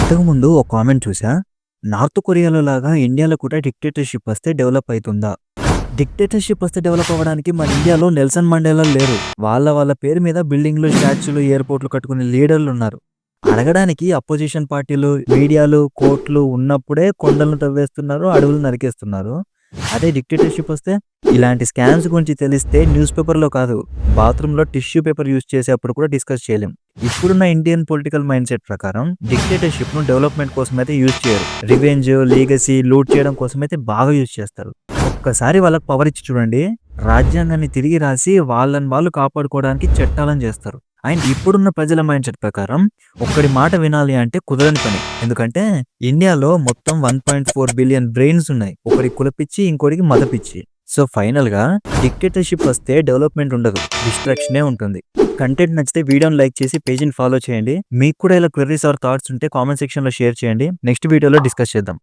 ఇంతకుముందు ఒక కామెంట్ చూసా. నార్త్ కొరియాలో లాగా ఇండియాలో కూడా డిక్టేటర్‌షిప్ వస్తే డెవలప్ అయితుందా? డిక్టేటర్‌షిప్ వస్తే డెవలప్ అవ్వడానికి మన ఇండియాలో నెల్సన్ మండేలా లేరు. వాళ్ళ పేరు మీద బిల్డింగ్‌లు, స్టాచ్యూలు, ఎయిర్‌పోర్ట్‌లు కట్టుకునే లీడర్లున్నారు. అడగడానికి అపోజిషన్ పార్టీలు, మీడియాలు, కోర్ట్‌లు ఉన్నప్పుడే కొండలను తవ్వేస్తున్నారు, అడవులు నరికేస్తున్నారు. అదే డిక్టేటర్‌షిప్ వస్తే ఇలాంటి స్కామ్స్ గురించి తెలిస్తే న్యూస్ పేపర్‌లో కాదు, బాత్రూమ్‌లో టిష్యూ పేపర్ యూజ్ చేసేప్పుడు కూడా డిస్కస్ చేయలేం. ఇప్పుడున్న ఇండియన్ పొలిటికల్ మైండ్‌సెట్ ప్రకారం డిక్టేటర్‌షిప్‌ను డెవలప్‌మెంట్ కోసమైతే యూజ్ చేయరు. రివెంజ్, లీగసీ, లూట్ చేయడం కోసమైతే బాగా యూజ్ చేస్తారు. ఒక్కసారి వాళ్ళకి పవర్ ఇచ్చి చూడండి, రాజ్యాంగాన్ని తిరిగి రాసి వాళ్ళని వాళ్ళు కాపాడుకోవడానికి చట్టాలను చేస్తారు. అండ్ ఇప్పుడున్న ప్రజల మైండ్‌సెట్ ప్రకారం ఒక్కడి మాట వినాలి అంటే కుదరని పని. ఎందుకంటే ఇండియాలో మొత్తం 1.4 బిలియన్ బ్రెయిన్స్ ఉన్నాయి. ఒకడికి కులపిచ్చి, ఇంకోడికి మతపిచ్చి. సో ఫైనల్‌గా డిక్టేటర్‌షిప్ వస్తే డెవలప్‌మెంట్ ఉండదు, డిస్ట్రాక్షనే ఉంటుంది. కంటెంట్ నచ్చితే వీడియోని లైక్ చేసి పేజ్‌ని ఫాలో చేయండి. మీకు కూడా ఇలా క్వెరీస్ ఆర్ థాట్స్ ఉంటే కామెంట్ సెక్షన్‌లో షేర్ చేయండి. నెక్స్ట్ వీడియోలో డిస్కస్ చేద్దాం.